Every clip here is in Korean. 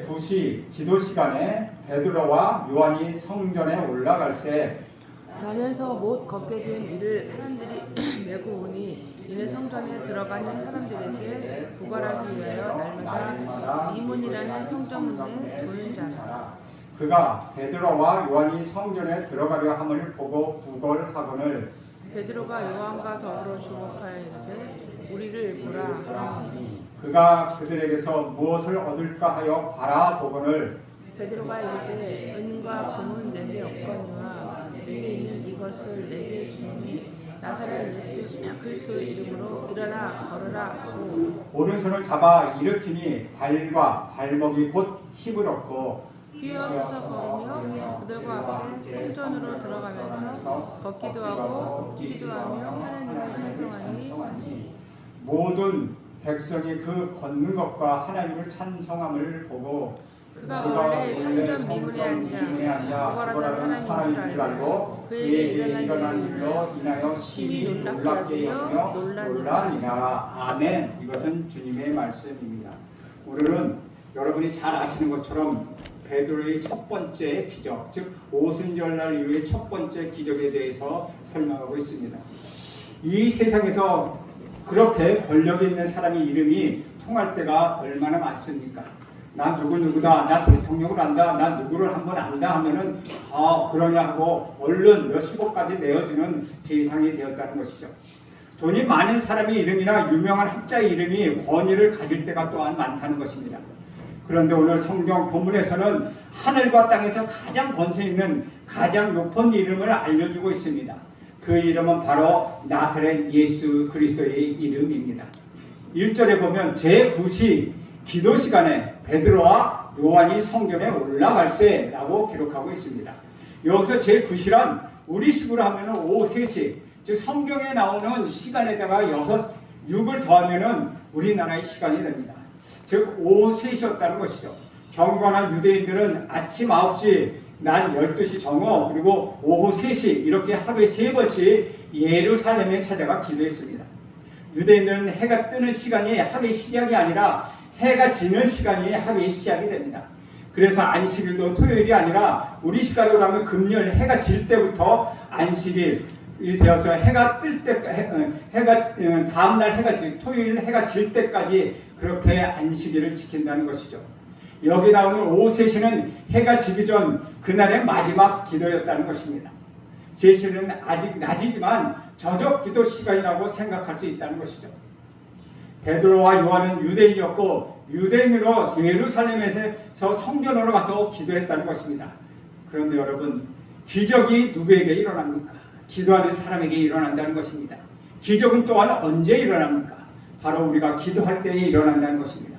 제9시 기도 시간에 베드로와 요한이 성전에 올라갈새 나면서 못 걷게 된 이를 사람들이 메고 오니 이는 성전에 들어가는 사람들에게 구걸하기 위하여 날마다 미문이라는 성전문에 도는 자라. 그가 베드로와 요한이 성전에 들어가려 함을 보고 구걸하거늘 베드로가 요한과 더불어 주목하여 이르되 우리를 보라 하니 그가 그들에게서 무엇을 얻을까 하여 바라보거늘 베드로가 이르되 은과 금은 내게 없거니와 내게 있는 이것을 내게 주노니 나사렛 예수 그리스도의 이름으로 일어나 걸으라 하고 오른손을 잡아 일으키니 발과 발목이 곧 힘을 얻고 뛰어서서 걸으며 그들과 함께 성전으로 들어가면서 걷기도 하고 뛰기도 하며 하나님을 찬송하니 모든 백성이 그 걷는 것과 하나님을 찬송함을 보고 그가 원래 성전 미문에 앉아 구걸하던 사람인 줄 알고 그에게 일어난 일로 인하여 심히 놀랍게 여기며 놀라니라. 아멘. 이것은 주님의 말씀입니다. 오늘은 여러분이 잘 아시는 것처럼 베드로의 첫 번째 기적, 즉 오순절날 이후의 첫 번째 기적에 대해서 설명하고 있습니다. 이 세상에서 그렇게 권력 있는 사람의 이름이 통할 때가 얼마나 많습니까? 나 누구누구다, 나 대통령을 안다, 나 누구를 한번 안다 하면은 그러냐 하고 얼른 몇십억까지 내어주는 세상이 되었다는 것이죠. 돈이 많은 사람의 이름이나 유명한 학자의 이름이 권위를 가질 때가 또한 많다는 것입니다. 그런데 오늘 성경 본문에서는 하늘과 땅에서 가장 권세 있는 가장 높은 이름을 알려주고 있습니다. 그 이름은 바로 나사렛 예수 그리스도의 이름입니다. 1절에 보면 제9시 기도 시간에 베드로와 요한이 성전에 올라갈새 라고 기록하고 있습니다. 여기서 제9시란 우리식으로 하면 오후 3시, 즉 성경에 나오는 시간에다가 6을 더하면 우리나라의 시간이 됩니다. 즉 오후 3시였다는 것이죠. 경건한 유대인들은 아침 9시, 낮 12시 정오, 그리고 오후 3시 이렇게 하루에 3번씩 예루살렘에 찾아가 기도했습니다. 유대인들은 해가 뜨는 시간이 하루의 시작이 아니라 해가 지는 시간이 하루의 시작이 됩니다. 그래서 안식일도 토요일이 아니라 우리 시간으로 하면 금요일 해가 질 때부터 안식일이 되어서 해가 뜰 때, 다음날 해가 토요일 해가 질 때까지 그렇게 안식일을 지킨다는 것이죠. 여기 나오는 오후 3시는 해가 지기 전 그날의 마지막 기도였다는 것입니다. 3시는 아직 낮이지만 저녁 기도 시간이라고 생각할 수 있다는 것이죠. 베드로와 요한은 유대인이었고 유대인으로 예루살렘에서 성전으로 가서 기도했다는 것입니다. 그런데 여러분, 기적이 누구에게 일어납니까? 기도하는 사람에게 일어난다는 것입니다. 기적은 또한 언제 일어납니까? 바로 우리가 기도할 때에 일어난다는 것입니다.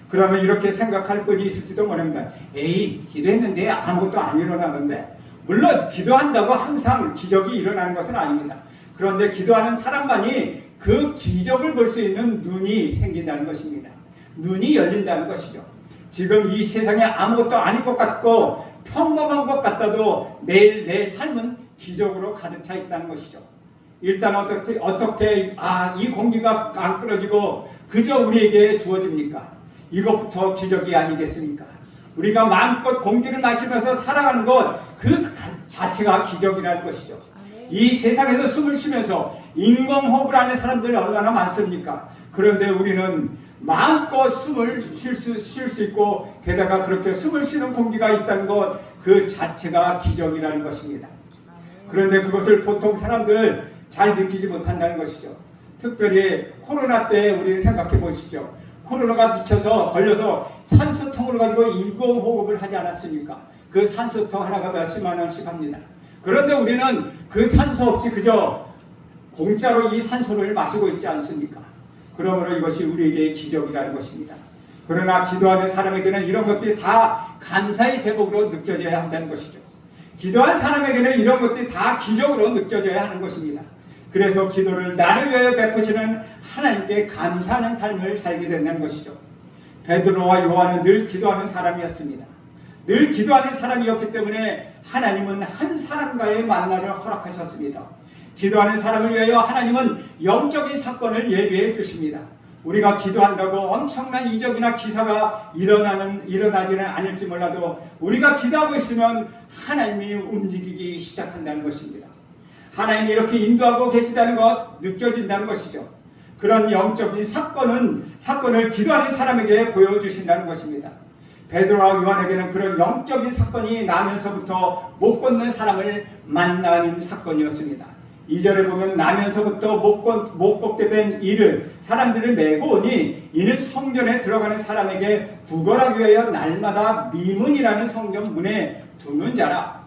그러면 이렇게 생각할 분이 있을지도 모릅니다. 에이, 기도했는데 아무것도 안 일어나는데. 물론 기도한다고 항상 기적이 일어나는 것은 아닙니다. 그런데 기도하는 사람만이 그 기적을 볼 수 있는 눈이 생긴다는 것입니다. 눈이 열린다는 것이죠. 지금 이 세상에 아무것도 아닌 것 같고 평범한 것 같아도 매일 내 삶은 기적으로 가득 차 있다는 것이죠. 일단 어떻게 이 공기가 안 끊어지고 그저 우리에게 주어집니까? 이것부터 기적이 아니겠습니까? 우리가 마음껏 공기를 마시면서 살아가는 것 그 자체가 기적이라는 것이죠. 이 세상에서 숨을 쉬면서 인공호흡을 하는 사람들이 얼마나 많습니까? 그런데 우리는 마음껏 숨을 쉴 수 있고 게다가 그렇게 숨을 쉬는 공기가 있다는 것 그 자체가 기적이라는 것입니다. 그런데 그것을 보통 사람들 잘 느끼지 못한다는 것이죠. 특별히 코로나 때 우리 생각해 보십시오. 코로나가 미쳐서 걸려서 산소통으로 가지고 인공호흡을 하지 않았습니까? 그 산소통 하나가 몇십만 원씩 합니다. 그런데 우리는 그 산소 없이 그저 공짜로 이 산소를 마시고 있지 않습니까? 그러므로 이것이 우리에게 기적이라는 것입니다. 그러나 기도하는 사람에게는 이런 것들이 다 감사의 제목으로 느껴져야 한다는 것이죠. 기도한 사람에게는 이런 것들이 다 기적으로 느껴져야 하는 것입니다. 그래서 기도를 나를 위하여 베푸시는 하나님께 감사하는 삶을 살게 된다는 것이죠. 베드로와 요한은 늘 기도하는 사람이었습니다. 늘 기도하는 사람이었기 때문에 하나님은 한 사람과의 만남을 허락하셨습니다. 기도하는 사람을 위하여 하나님은 영적인 사건을 예비해 주십니다. 우리가 기도한다고 엄청난 이적이나 기사가 일어나지는 않을지 몰라도 우리가 기도하고 있으면 하나님이 움직이기 시작한다는 것입니다. 하나님이 이렇게 인도하고 계시다는 것 느껴진다는 것이죠. 그런 영적인 사건을 기도하는 사람에게 보여주신다는 것입니다. 베드로와 요한에게는 그런 영적인 사건이 나면서부터 못 걷는 사람을 만나는 사건이었습니다. 2절에 보면 나면서부터 못 걷게 된 이를 사람들을 메고 오니 이는 성전에 들어가는 사람에게 구걸하기 위하여 날마다 미문이라는 성전 문에 두는 자라.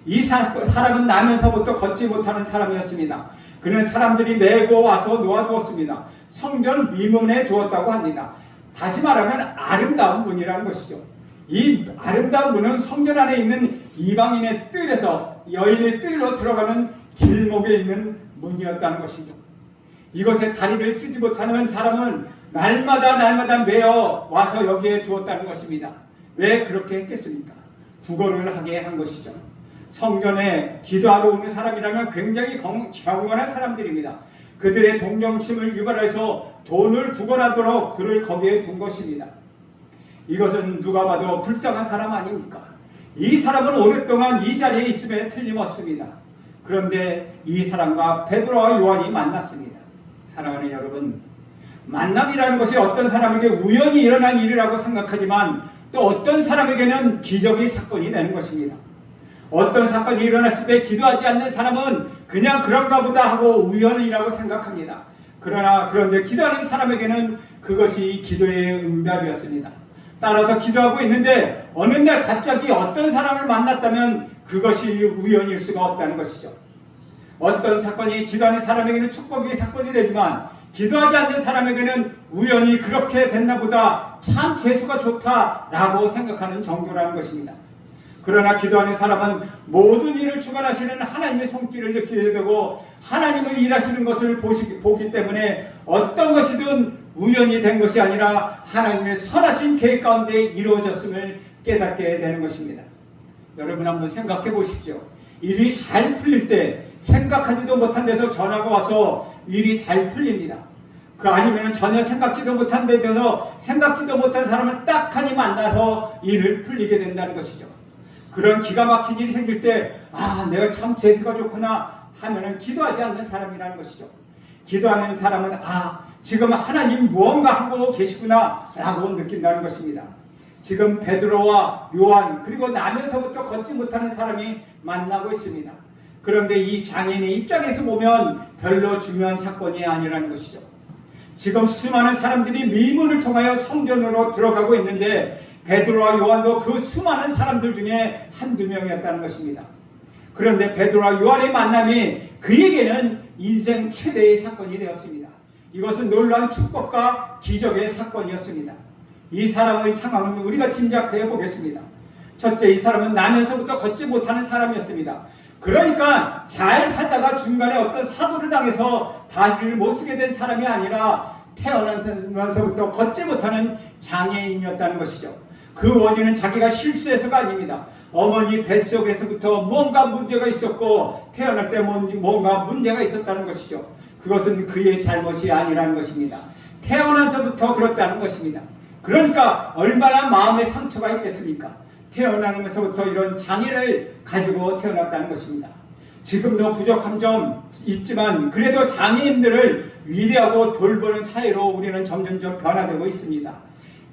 이 사람은 나면서부터 걷지 못하는 사람이었습니다. 그는 사람들이 메고 와서 놓아두었습니다. 성전 미문에 두었다고 합니다. 다시 말하면 아름다운 문이라는 것이죠. 이 아름다운 문은 성전 안에 있는 이방인의 뜰에서 여인의 뜰로 들어가는 길목에 있는 문이었다는 것이죠. 이것에 다리를 쓰지 못하는 사람은 날마다 메어 와서 여기에 두었다는 것입니다. 왜 그렇게 했겠습니까? 구걸을 하게 한 것이죠. 성전에 기도하러 오는 사람이라면 굉장히 경건한 사람들입니다. 그들의 동정심을 유발해서 돈을 구걸하도록 그를 거기에 둔 것입니다. 이것은 누가 봐도 불쌍한 사람 아닙니까? 이 사람은 오랫동안 이 자리에 있음에 틀림없습니다. 그런데 이 사람과 베드로와 요한이 만났습니다. 사랑하는 여러분, 만남이라는 것이 어떤 사람에게 우연히 일어난 일이라고 생각하지만 또 어떤 사람에게는 기적의 사건이 되는 것입니다. 어떤 사건이 일어났을 때 기도하지 않는 사람은 그냥 그런가 보다 하고 우연이라고 생각합니다. 그런데 기도하는 사람에게는 그것이 기도의 응답이었습니다. 따라서 기도하고 있는데 어느 날 갑자기 어떤 사람을 만났다면 그것이 우연일 수가 없다는 것이죠. 어떤 사건이 기도하는 사람에게는 축복의 사건이 되지만 기도하지 않는 사람에게는 우연히 그렇게 됐나 보다, 참 재수가 좋다라고 생각하는 정도라는 것입니다. 그러나 기도하는 사람은 모든 일을 주관하시는 하나님의 손길을 느끼게 되고 하나님을 일하시는 것을 보기 때문에 어떤 것이든 우연히 된 것이 아니라 하나님의 선하신 계획 가운데 이루어졌음을 깨닫게 되는 것입니다. 여러분 한번 생각해 보십시오. 일이 잘 풀릴 때 생각하지도 못한 데서 전화가 와서 일이 잘 풀립니다. 아니면 전혀 생각지도 못한 데서 생각지도 못한 사람을 딱 하니 만나서 일을 풀리게 된다는 것이죠. 그런 기가 막힌 일이 생길 때 내가 참 재수가 좋구나 하면은 기도하지 않는 사람이라는 것이죠. 기도하는 사람은 지금 하나님 무언가 하고 계시구나 라고 느낀다는 것입니다. 지금 베드로와 요한 그리고 나면서부터 걷지 못하는 사람이 만나고 있습니다. 그런데 이 장인의 입장에서 보면 별로 중요한 사건이 아니라는 것이죠. 지금 수많은 사람들이 미문을 통하여 성전으로 들어가고 있는데 베드로와 요한도 그 수많은 사람들 중에 한두 명이었다는 것입니다. 그런데 베드로와 요한의 만남이 그에게는 인생 최대의 사건이 되었습니다. 이것은 놀라운 축복과 기적의 사건이었습니다. 이 사람의 상황은 우리가 짐작해 보겠습니다. 첫째, 이 사람은 나면서부터 걷지 못하는 사람이었습니다. 그러니까 잘 살다가 중간에 어떤 사고를 당해서 다리를 못 쓰게 된 사람이 아니라 태어나면서부터 걷지 못하는 장애인이었다는 것이죠. 그 원인은 자기가 실수해서가 아닙니다. 어머니 뱃속에서부터 뭔가 문제가 있었고 태어날 때 뭔가 문제가 있었다는 것이죠. 그것은 그의 잘못이 아니라는 것입니다. 태어나서부터 그렇다는 것입니다. 그러니까 얼마나 마음에 상처가 있겠습니까? 태어나면서부터 이런 장애를 가지고 태어났다는 것입니다. 지금도 부족한 점 있지만 그래도 장애인들을 위대하고 돌보는 사회로 우리는 점점점 변화되고 있습니다.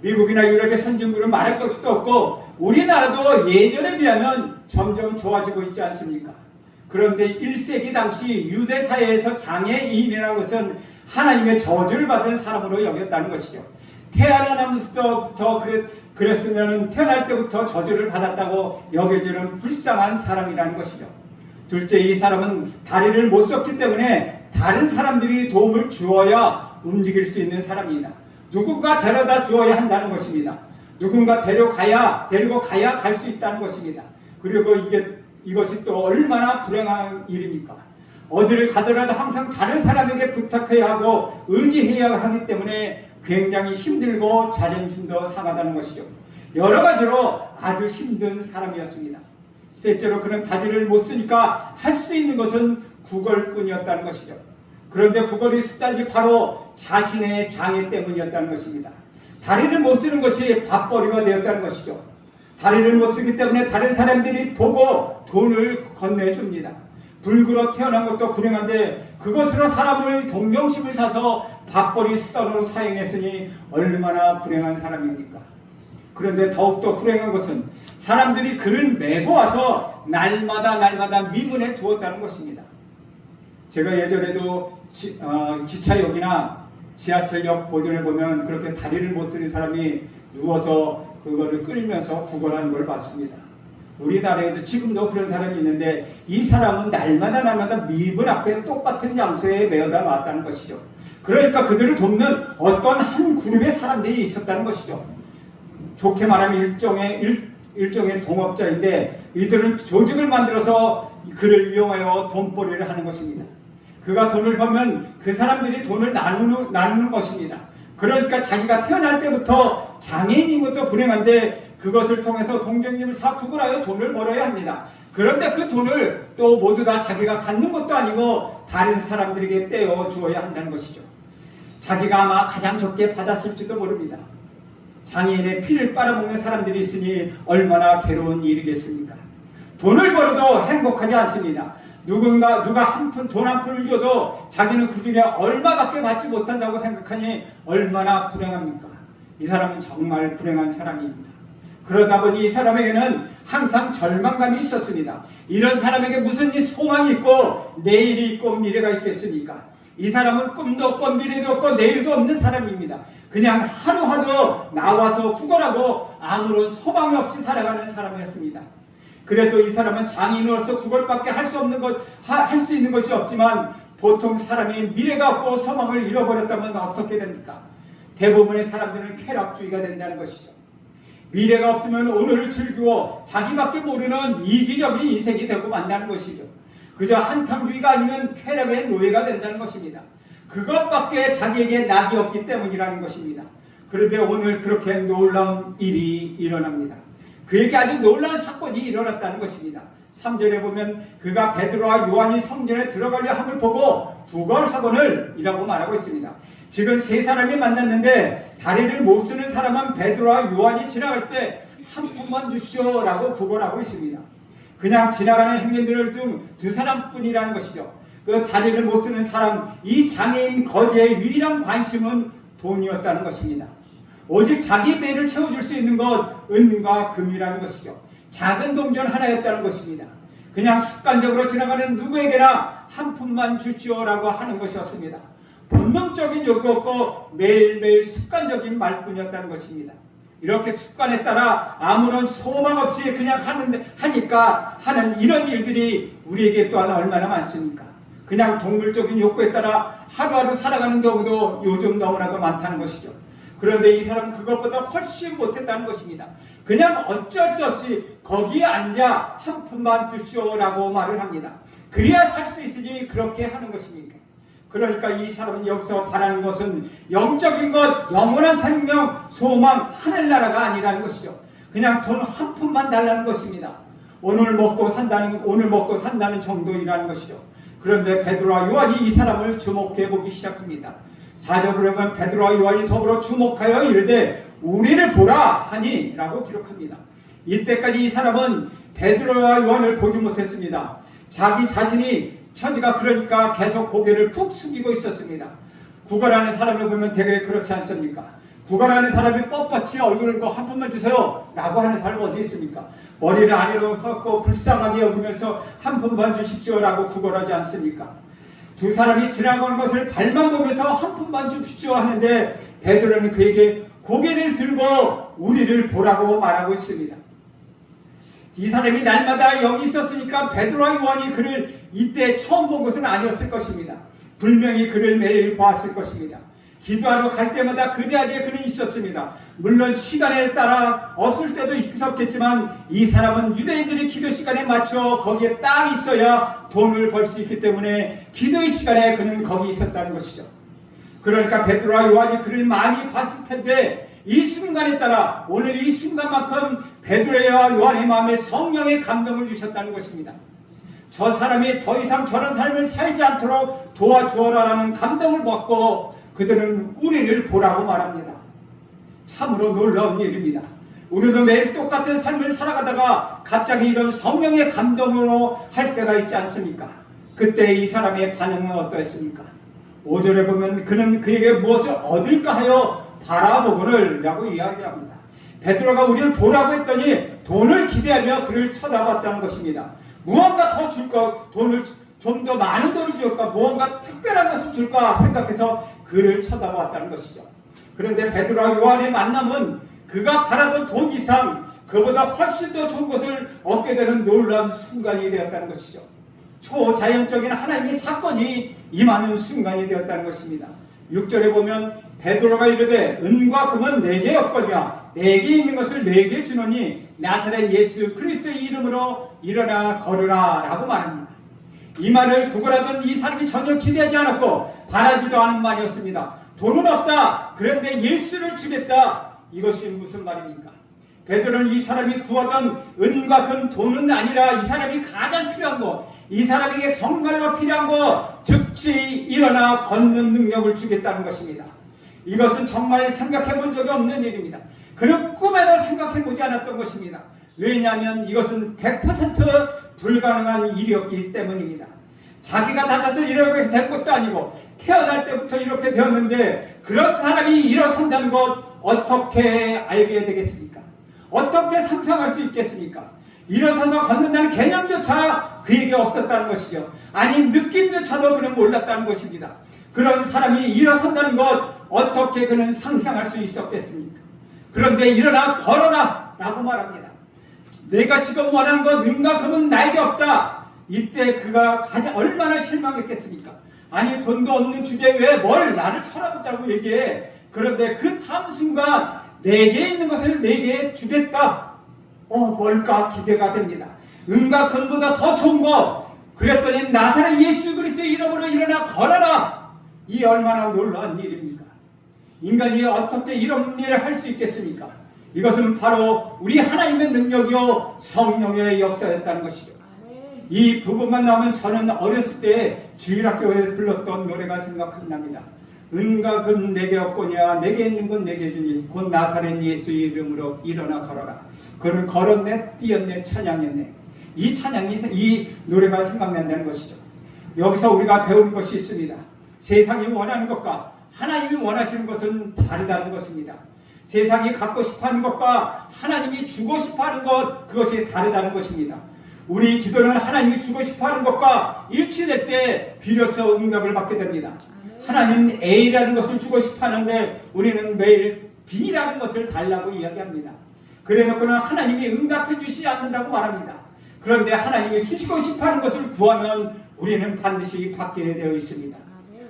미국이나 유럽의 선진국은 말할 것도 없고 우리나라도 예전에 비하면 점점 좋아지고 있지 않습니까? 그런데 1세기 당시 유대 사회에서 장애인이라는 것은 하나님의 저주를 받은 사람으로 여겼다는 것이죠. 태어나면서부터 그랬으면 태어날 때부터 저주를 받았다고 여겨지는 불쌍한 사람이라는 것이죠. 둘째, 이 사람은 다리를 못 썼기 때문에 다른 사람들이 도움을 주어야 움직일 수 있는 사람입니다. 누군가 데려다 주어야 한다는 것입니다. 누군가 데리고 가야 갈 수 있다는 것입니다. 그리고 이것이 또 얼마나 불행한 일입니까? 어디를 가더라도 항상 다른 사람에게 부탁해야 하고 의지해야 하기 때문에 굉장히 힘들고 자존심도 상하다는 것이죠. 여러 가지로 아주 힘든 사람이었습니다. 셋째로 그는 다리를 못 쓰니까 할 수 있는 것은 구걸뿐이었다는 것이죠. 그런데 구걸이 습관이 바로 자신의 장애 때문이었다는 것입니다. 다리를 못 쓰는 것이 밥벌이가 되었다는 것이죠. 다리를 못 쓰기 때문에 다른 사람들이 보고 돈을 건네줍니다. 불구로 태어난 것도 불행한데 그것으로 사람을 동정심을 사서 밥벌이 수단으로 사용했으니 얼마나 불행한 사람입니까? 그런데 더욱더 불행한 것은 사람들이 그를 메고 와서 날마다 미문에 두었다는 것입니다. 제가 예전에도 기차역이나 지하철역 보존을 보면 그렇게 다리를 못 쓰는 사람이 누워서 그거를 끌면서 구걸하는 걸 봤습니다. 우리나라에도 지금도 그런 사람이 있는데 이 사람은 날마다 미문 앞에 똑같은 장소에 메어다 놨다는 것이죠. 그러니까 그들을 돕는 어떤 한 그룹의 사람들이 있었다는 것이죠. 좋게 말하면 일종의 동업자인데 이들은 조직을 만들어서 그를 이용하여 돈벌이를 하는 것입니다. 그가 돈을 벌면 그 사람들이 돈을 나누는 것입니다. 그러니까 자기가 태어날 때부터 장애인인 것도 불행한데 그것을 통해서 동정심을 사축을 하여 돈을 벌어야 합니다. 그런데 그 돈을 또 모두 다 자기가 갖는 것도 아니고 다른 사람들에게 떼어 주어야 한다는 것이죠. 자기가 아마 가장 적게 받았을지도 모릅니다. 장애인의 피를 빨아먹는 사람들이 있으니 얼마나 괴로운 일이겠습니까? 돈을 벌어도 행복하지 않습니다. 누가 돈 한 푼을 줘도 자기는 그 중에 얼마밖에 받지 못한다고 생각하니 얼마나 불행합니까? 이 사람은 정말 불행한 사람입니다. 그러다 보니 이 사람에게는 항상 절망감이 있었습니다. 이런 사람에게 무슨 소망이 있고 내일이 있고 미래가 있겠습니까? 이 사람은 꿈도 없고 미래도 없고 내일도 없는 사람입니다. 그냥 하루하루 나와서 구걸하고 아무런 소망이 없이 살아가는 사람이었습니다. 그래도 이 사람은 장인으로서 구걸밖에 할 수 있는 것이 없지만 보통 사람이 미래가 없고 소망을 잃어버렸다면 어떻게 됩니까? 대부분의 사람들은 쾌락주의가 된다는 것이죠. 미래가 없으면 오늘을 즐기고 자기밖에 모르는 이기적인 인생이 되고 만다는 것이죠. 그저 한탕주의가 아니면 쾌락의 노예가 된다는 것입니다. 그것밖에 자기에게 낙이 없기 때문이라는 것입니다. 그런데 오늘 그렇게 놀라운 일이 일어납니다. 그에게 아주 놀라운 사건이 일어났다는 것입니다. 3절에 보면 그가 베드로와 요한이 성전에 들어가려 함을 보고 구걸하거늘 이라고 말하고 있습니다. 지금 세 사람이 만났는데 다리를 못 쓰는 사람은 베드로와 요한이 지나갈 때 한 푼만 주시오 라고 구걸하고 있습니다. 그냥 지나가는 행인들 중 두 사람뿐이라는 것이죠. 그 다리를 못 쓰는 사람, 이 장애인 거지의 유일한 관심은 돈이었다는 것입니다. 오직 자기 배를 채워줄 수 있는 것 은과 금이라는 것이죠. 작은 동전 하나였다는 것입니다. 그냥 습관적으로 지나가는 누구에게나 한 푼만 주시오라고 하는 것이었습니다. 본능적인 요구 없고 매일매일 습관적인 말뿐이었다는 것입니다. 이렇게 습관에 따라 아무런 소망 없이 그냥 하니까 하는 이런 일들이 우리에게 또한 얼마나 많습니까? 그냥 동물적인 욕구에 따라 하루하루 살아가는 경우도 요즘 너무나도 많다는 것이죠. 그런데 이 사람은 그것보다 훨씬 못했다는 것입니다. 그냥 어쩔 수 없이 거기에 앉아 한 푼만 주시오라고 말을 합니다. 그래야 살 수 있으니 그렇게 하는 것입니까? 그러니까 이 사람은 여기서 바라는 것은 영적인 것, 영원한 생명, 소망, 하늘나라가 아니라는 것이죠. 그냥 돈 한 푼만 달라는 것입니다. 오늘 먹고 산다는 정도이라는 것이죠. 그런데 베드로와 요한이 이 사람을 주목해 보기 시작합니다. 4절에 보면 베드로와 요한이 더불어 주목하여 이르되 우리를 보라 하니 라고 기록합니다. 이때까지 이 사람은 베드로와 요한을 보지 못했습니다. 자기 자신이 처지가 그러니까 계속 고개를 푹 숙이고 있었습니다. 구걸하는 사람을 보면 되게 그렇지 않습니까? 구걸하는 사람이 뻣뻣이 얼굴을 한 번만 주세요 라고 하는 사람은 어디 있습니까? 머리를 아래로 꺾고 불쌍하게 여기면서 한 푼만 주십시오 라고 구걸하지 않습니까? 두 사람이 지나가는 것을 발만 보면서 한 푼만 주십시오 하는데 베드로는 그에게 고개를 들고 우리를 보라고 말하고 있습니다. 이 사람이 날마다 여기 있었으니까 베드로와 요한이 그를 이때 처음 본 것은 아니었을 것입니다. 분명히 그를 매일 보았을 것입니다. 기도하러 갈 때마다 그 자리에 그는 있었습니다. 물론 시간에 따라 없을 때도 있었겠지만 이 사람은 유대인들의 기도 시간에 맞춰 거기에 딱 있어야 돈을 벌 수 있기 때문에 기도의 시간에 그는 거기 있었다는 것이죠. 그러니까 베드로와 요한이 그를 많이 봤을 텐데 이 순간에 따라 오늘 이 순간만큼 베드로와 요한의 마음에 성령의 감동을 주셨다는 것입니다. 저 사람이 더 이상 저런 삶을 살지 않도록 도와주어라라는 감동을 받고 그들은 우리를 보라고 말합니다. 참으로 놀라운 일입니다. 우리도 매일 똑같은 삶을 살아가다가 갑자기 이런 성령의 감동으로 할 때가 있지 않습니까? 그때 이 사람의 반응은 어떠했습니까? 5절에 보면 그는 그에게 무엇을 얻을까 하여 바라보고를 라고 이야기합니다. 베드로가 우리를 보라고 했더니 돈을 기대하며 그를 쳐다봤다는 것입니다. 무언가 더 줄까? 돈을 좀 더 많은 돈을 줄까? 무언가 특별한 것을 줄까 생각해서 그를 쳐다봤다는 것이죠. 그런데 베드로와 요한의 만남은 그가 바라던 돈 이상 그보다 훨씬 더 좋은 것을 얻게 되는 놀라운 순간이 되었다는 것이죠. 초자연적인 하나님의 사건이 임하는 순간이 되었다는 것입니다. 6절에 보면 베드로가 이르되 은과 금은 내게 없거니와 내게 있는 것을 내게 주노니 나사렛 예수 그리스도의 이름으로 일어나 걸으라 라고 말합니다. 이 말을 구걸하던 이 사람이 전혀 기대하지 않았고 바라지도 않은 말이었습니다. 돈은 없다. 그런데 예수를 주겠다. 이것이 무슨 말입니까? 베드로는 이 사람이 구하던 은과 금 돈은 아니라 이 사람이 가장 필요한 것, 이 사람에게 정말로 필요한 것, 즉시 일어나 걷는 능력을 주겠다는 것입니다. 이것은 정말 생각해 본 적이 없는 일입니다. 그는 꿈에도 생각해 보지 않았던 것입니다. 왜냐하면 이것은 100% 불가능한 일이었기 때문입니다. 자기가 다쳐서 이렇게 된 것도 아니고 태어날 때부터 이렇게 되었는데 그런 사람이 일어선다는 것 어떻게 알게 되겠습니까? 어떻게 상상할 수 있겠습니까? 일어서서 걷는다는 개념조차 그에게 없었다는 것이죠. 아니 느낌조차도 그는 몰랐다는 것입니다. 그런 사람이 일어선다는 것 어떻게 그는 상상할 수 있었겠습니까? 그런데 일어나 걸어라 라고 말합니다. 내가 지금 원하는 것 은과 금은 나에게 없다. 이때 그가 얼마나 실망했겠습니까? 아니 돈도 없는 주제에 왜 뭘 나를 쳐다보자고 얘기해. 그런데 그 다음 순간 내게 있는 것을 내게 주겠다. 뭘까 기대가 됩니다. 은과 금보다 더 좋은 것. 그랬더니 나사렛 예수 그리스도의 이름으로 일어나 걸어라. 이 얼마나 놀라운 일입니까? 인간이 어떻게 이런 일을 할 수 있겠습니까? 이것은 바로 우리 하나님의 능력이요 성령의 역사였다는 것이죠. 이 부분만 나오면 저는 어렸을 때 주일학교에 불렀던 노래가 생각납니다. 은과 금 내게 없거냐 내게 있는 건 내게 주니 곧 나사렛 예수 이름으로 일어나 걸어라. 그는 걸었네 뛰었네 찬양했네. 이 찬양이 이 노래가 생각난다는 것이죠. 여기서 우리가 배우는 것이 있습니다. 세상이 원하는 것과 하나님이 원하시는 것은 다르다는 것입니다. 세상이 갖고 싶어하는 것과 하나님이 주고 싶어하는 것 그것이 다르다는 것입니다. 우리 기도는 하나님이 주고 싶어하는 것과 일치될 때 비로소 응답을 받게 됩니다. 하나님은 A라는 것을 주고 싶어하는데 우리는 매일 B라는 것을 달라고 이야기합니다. 그래놓고는 하나님이 응답해 주시지 않는다고 말합니다. 그런데 하나님이 주시고 싶어하는 것을 구하면 우리는 반드시 받게 되어 있습니다.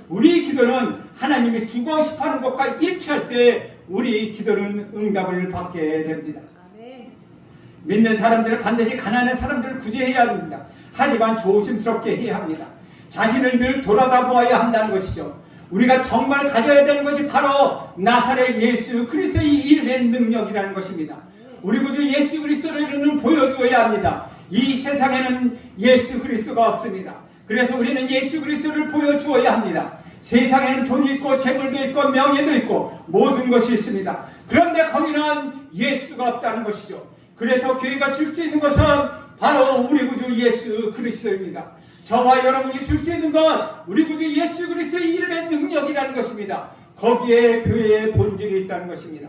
우리 기도는 하나님이 주고 싶어하는 것과 일치할 때 우리 기도는 응답을 받게 됩니다. 믿는 사람들은 반드시 가난한 사람들을 구제해야 합니다. 하지만 조심스럽게 해야 합니다. 자신을 늘 돌아다보아야 한다는 것이죠. 우리가 정말 가져야 되는 것이 바로 나사렛 예수 그리스도의 이름의 능력이라는 것입니다. 우리 구주 예수 그리스도를 보여주어야 합니다. 이 세상에는 예수 그리스도가 없습니다. 그래서 우리는 예수 그리스도를 보여주어야 합니다. 세상에는 돈이 있고 재물도 있고 명예도 있고 모든 것이 있습니다. 그런데 거기는 예수가 없다는 것이죠. 그래서 교회가 줄 수 있는 것은 바로 우리 구주 예수 그리스도입니다. 저와 여러분이 줄 수 있는 것 우리 구주 예수 그리스도의 이름의 능력이라는 것입니다. 거기에 교회의 본질이 있다는 것입니다.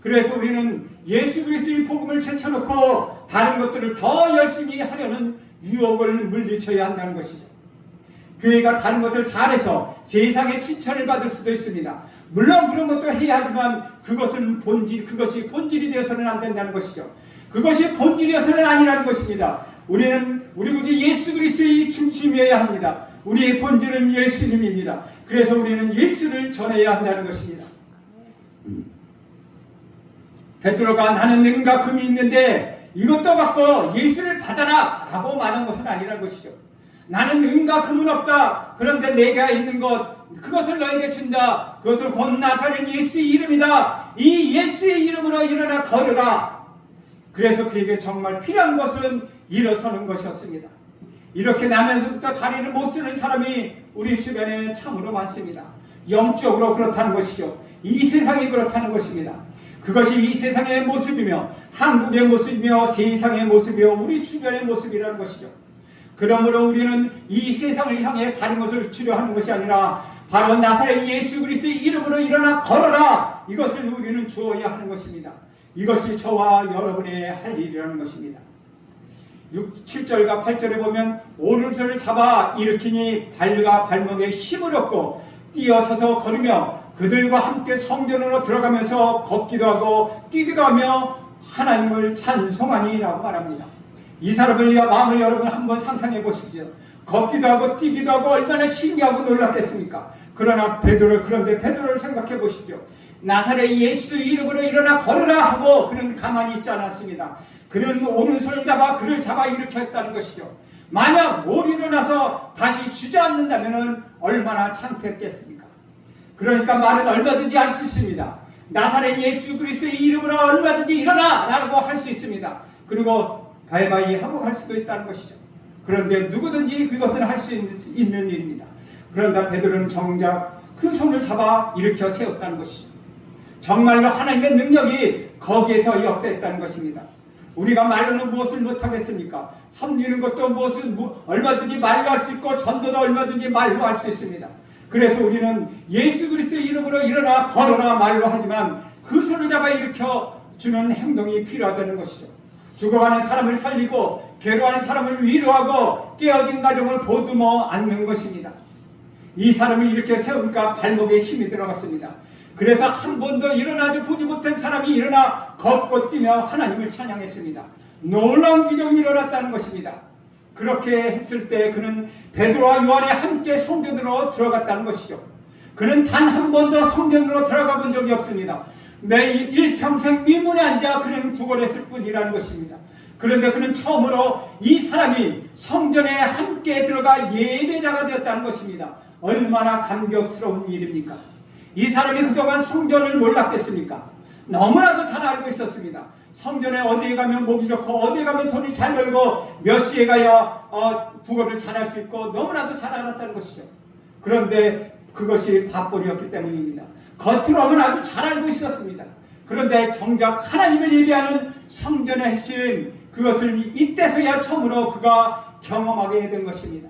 그래서 우리는 예수 그리스도의 복음을 제쳐놓고 다른 것들을 더 열심히 하려는 유혹을 물리쳐야 한다는 것이죠. 교회가 다른 것을 잘해서 세상의 칭찬을 받을 수도 있습니다. 물론 그런 것도 해야 하지만 그것이 본질이 되어서는 안 된다는 것이죠. 그것이 본질이어서는 아니라는 것입니다. 우리는 우리 구주 예수 그리스도의 중심이어야 합니다. 우리의 본질은 예수님입니다. 그래서 우리는 예수를 전해야 한다는 것입니다. 베드로가 나는 은과 금이 있는데 이것도 받고 예수를 받아라 라고 말한 것은 아니라는 것이죠. 나는 은과 금은 없다. 그런데 내가 있는 것 그것을 너에게 준다. 그것을 곧 나사렛 예수의 이름이다. 이 예수의 이름으로 일어나 걸으라. 그래서 그에게 정말 필요한 것은 일어서는 것이었습니다. 이렇게 나면서부터 다리를 못 쓰는 사람이 우리 주변에 참으로 많습니다. 영적으로 그렇다는 것이죠. 이 세상이 그렇다는 것입니다. 그것이 이 세상의 모습이며 한국의 모습이며 세상의 모습이며 우리 주변의 모습이라는 것이죠. 그러므로 우리는 이 세상을 향해 다른 것을 추려하는 것이 아니라 바로 나사렛 예수 그리스도의 이름으로 일어나 걸어라, 이것을 우리는 주어야 하는 것입니다. 이것이 저와 여러분의 할 일이라는 것입니다. 7절과 8절에 보면 오른손을 잡아 일으키니 발과 발목에 힘을 얻고 뛰어서서 걸으며 그들과 함께 성전으로 들어가면서 걷기도 하고 뛰기도 하며 하나님을 찬송하니라고 말합니다. 이 사람을 마음을 여러분 한번 상상해 보십시오. 걷기도 하고 뛰기도 하고 얼마나 신기하고 놀랍겠습니까? 그런데 베드로를 생각해 보십시오. 나사렛 예수 이름으로 일어나 걸으라 하고 그는 가만히 있지 않았습니다. 그는 오른손을 잡아 그를 잡아 일으켰다는 것이죠. 만약 못 일어나서 다시 주저앉는다면 얼마나 창피했겠습니까? 그러니까 말은 얼마든지 할 수 있습니다. 나사렛 예수 그리스도의 이름으로 얼마든지 일어나 라고 할 수 있습니다. 그리고 바이바이 하고 갈 수도 있다는 것이죠. 그런데 누구든지 그것을 할 수 있는 일입니다. 그런데 베드로는 정작 그 손을 잡아 일으켜 세웠다는 것이죠. 정말로 하나님의 능력이 거기에서 역사했다는 것입니다. 우리가 말로는 무엇을 못하겠습니까? 섬기는 것도 무엇은 얼마든지 말로 할 수 있고 전도도 얼마든지 말로 할 수 있습니다. 그래서 우리는 예수 그리스도의 이름으로 일어나 걸어라 말로 하지만 그 손을 잡아 일으켜 주는 행동이 필요하다는 것이죠. 죽어가는 사람을 살리고 괴로워하는 사람을 위로하고 깨어진 가정을 보듬어 안는 것입니다. 이 사람이 이렇게 세우니까 발목에 힘이 들어갔습니다. 그래서 한 번도 일어나지 보지 못한 사람이 일어나 걷고 뛰며 하나님을 찬양했습니다. 놀라운 기적이 일어났다는 것입니다. 그렇게 했을 때 그는 베드로와 요한이 함께 성전으로 들어갔다는 것이죠. 그는 단 한 번도 성전으로 들어가 본 적이 없습니다. 내 일평생 미문에 앉아 그는 구걸했을 뿐이라는 것입니다. 그런데 그는 처음으로 이 사람이 성전에 함께 들어가 예배자가 되었다는 것입니다. 얼마나 감격스러운 일입니까? 이 사람이 그동안 성전을 몰랐겠습니까? 너무나도 잘 알고 있었습니다. 성전에 어디에 가면 목이 좋고 어디에 가면 돈이 잘 벌고 몇 시에 가야 부업을 잘할 수 있고 너무나도 잘 알았다는 것이죠. 그런데 그것이 밥벌이였기 때문입니다. 겉으로는 아주 잘 알고 있었습니다. 그런데 정작 하나님을 예배하는 성전의 핵심, 그것을 이때서야 처음으로 그가 경험하게 된 것입니다.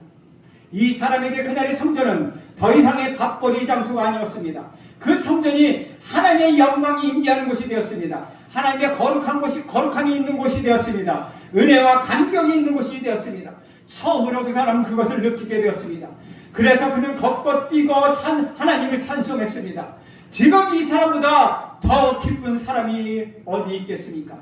이 사람에게 그날의 성전은 더 이상의 밥벌이 장소가 아니었습니다. 그 성전이 하나님의 영광이 임재하는 곳이 되었습니다. 하나님의 거룩한 곳이 거룩함이 있는 곳이 되었습니다. 은혜와 감격이 있는 곳이 되었습니다. 처음으로 그 사람은 그것을 느끼게 되었습니다. 그래서 그는 걷고 뛰고 하나님을 찬송했습니다. 지금 이 사람보다 더 기쁜 사람이 어디 있겠습니까?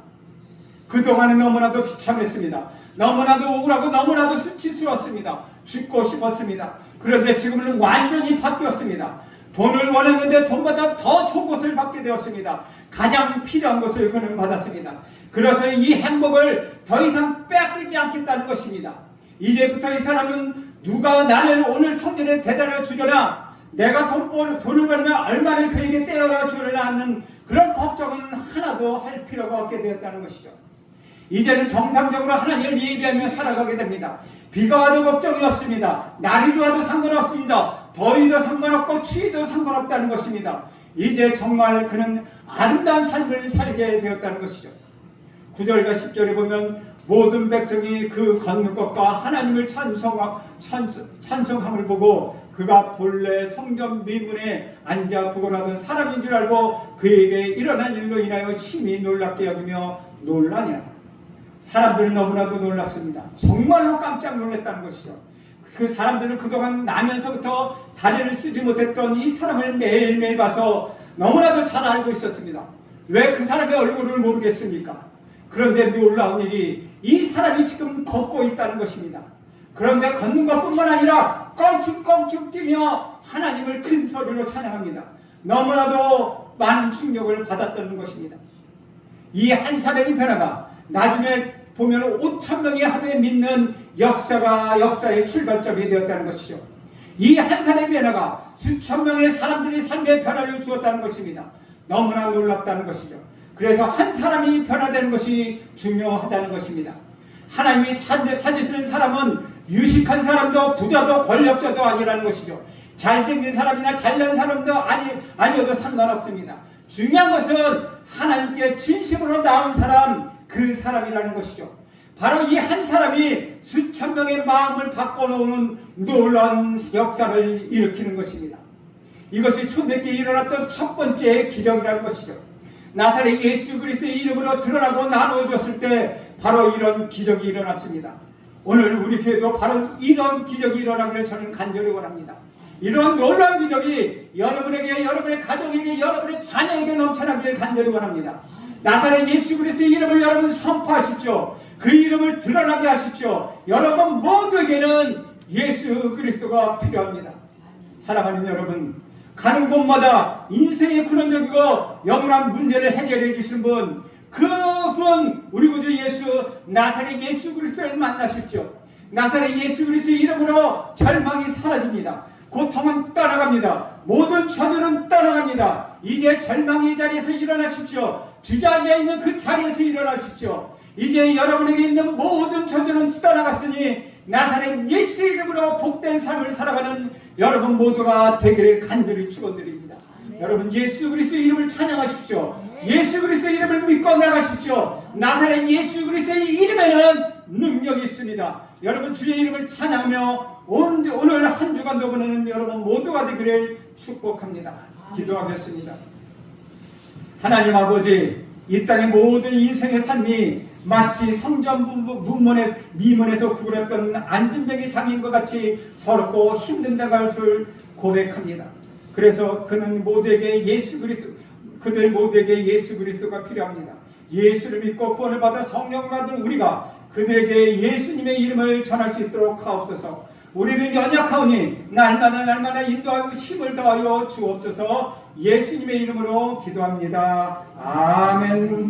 그동안은 너무나도 비참했습니다. 너무나도 우울하고 너무나도 수치스러웠습니다. 죽고 싶었습니다. 그런데 지금은 완전히 바뀌었습니다. 돈을 원했는데 돈보다 더 좋은 것을 받게 되었습니다. 가장 필요한 것을 그는 받았습니다. 그래서 이 행복을 더 이상 빼앗기지 않겠다는 것입니다. 이제부터 이 사람은 누가 나를 오늘 성전에 대달아 주려나, 내가 돈을 벌면 얼마를 그에게 떼어라 주려나 하는 그런 걱정은 하나도 할 필요가 없게 되었다는 것이죠. 이제는 정상적으로 하나님을 예배하며 살아가게 됩니다. 비가 와도 걱정이 없습니다. 날이 좋아도 상관없습니다. 더위도 상관없고 추위도 상관없다는 것입니다. 이제 정말 그는 아름다운 삶을 살게 되었다는 것이죠. 9절과 10절에 보면 모든 백성이 그 걷는 것과 하나님을 찬송함을 보고 그가 본래 성전 미문에 앉아 구걸하던 사람인 줄 알고 그에게 일어난 일로 인하여 심히 놀랍게 여기며 놀라니라. 사람들은 너무나도 놀랐습니다. 정말로 깜짝 놀랐다는 것이죠. 그 사람들은 그동안 나면서부터 다리를 쓰지 못했던 이 사람을 매일매일 봐서 너무나도 잘 알고 있었습니다. 왜 그 사람의 얼굴을 모르겠습니까? 그런데 놀라운 일이 이 사람이 지금 걷고 있다는 것입니다. 그런데 걷는 것뿐만 아니라 껑충껑충 뛰며 하나님을 큰 소리로 찬양합니다. 너무나도 많은 충격을 받았다는 것입니다. 이 한 사람의 변화가 나중에 보면 5,000명이 하루에 믿는 역사의 출발점이 되었다는 것이죠. 이 한 사람의 변화가 수천 명의 사람들이 삶의 변화를 주었다는 것입니다. 너무나 놀랍다는 것이죠. 그래서 한 사람이 변화되는 것이 중요하다는 것입니다. 하나님이 찾으시는 사람은 유식한 사람도 부자도 권력자도 아니라는 것이죠. 잘생긴 사람이나 잘난 사람도 아니어도 상관없습니다. 중요한 것은 하나님께 진심으로 나온 사람, 그 사람이라는 것이죠. 바로 이 한 사람이 수천 명의 마음을 바꿔놓는 놀라운 역사를 일으키는 것입니다. 이것이 초대교회에 일어났던 첫 번째 기적이라는 것이죠. 나사렛 예수 그리스도의 이름으로 드러나고 나누어졌을 때 바로 이런 기적이 일어났습니다. 오늘 우리 교회도 바로 이런 기적이 일어나기를 저는 간절히 원합니다. 이런 놀라운 기적이 여러분에게, 여러분의 가정에게, 여러분의 자녀에게 넘쳐나기를 간절히 원합니다. 나사렛 예수 그리스도의 이름을 여러분 선포하십시오. 그 이름을 드러나게 하십시오. 여러분 모두에게는 예수 그리스도가 필요합니다. 사랑하는 여러분, 가는 곳마다 인생의 근원적이고 영원한 문제를 해결해 주시는 분, 그분 우리 구주 예수, 나사렛 예수 그리스도를 만나십시오. 나사렛 예수 그리스도의 이름으로 절망이 사라집니다. 고통은 떠나갑니다. 모든 저주는 떠나갑니다. 이제 절망의 자리에서 일어나십시오. 주저앉아 있는 그 자리에서 일어나십시오. 이제 여러분에게 있는 모든 저주는 떠나갔으니 나사렛 예수 이름으로 복된 삶을 살아가는 여러분 모두가 되기를 간절히 축원드립니다. 여러분 예수 그리스도의 이름을 찬양하십시오. 예수 그리스도의 이름을 믿고 나가십시오. 나사렛 예수 그리스도의 이름에는 능력이 있습니다. 여러분 주의 이름을 찬양하며 오늘 한 주간도 보내는 여러분 모두가 되기를 축복합니다. 기도하겠습니다. 하나님 아버지, 이 땅의 모든 인생의 삶이 마치 성전 미문에서 구부렸던 안진뱅이 상인과 같이 서럽고 힘든다는 것을 고백합니다. 그래서 그들 모두에게 예수 그리스도가 필요합니다. 예수를 믿고 구원을 받아 성령을 받은 우리가 그들에게 예수님의 이름을 전할 수 있도록 하옵소서. 우리는 연약하오니 날마다 인도하고 힘을 더하여 주옵소서. 예수님의 이름으로 기도합니다. 아멘.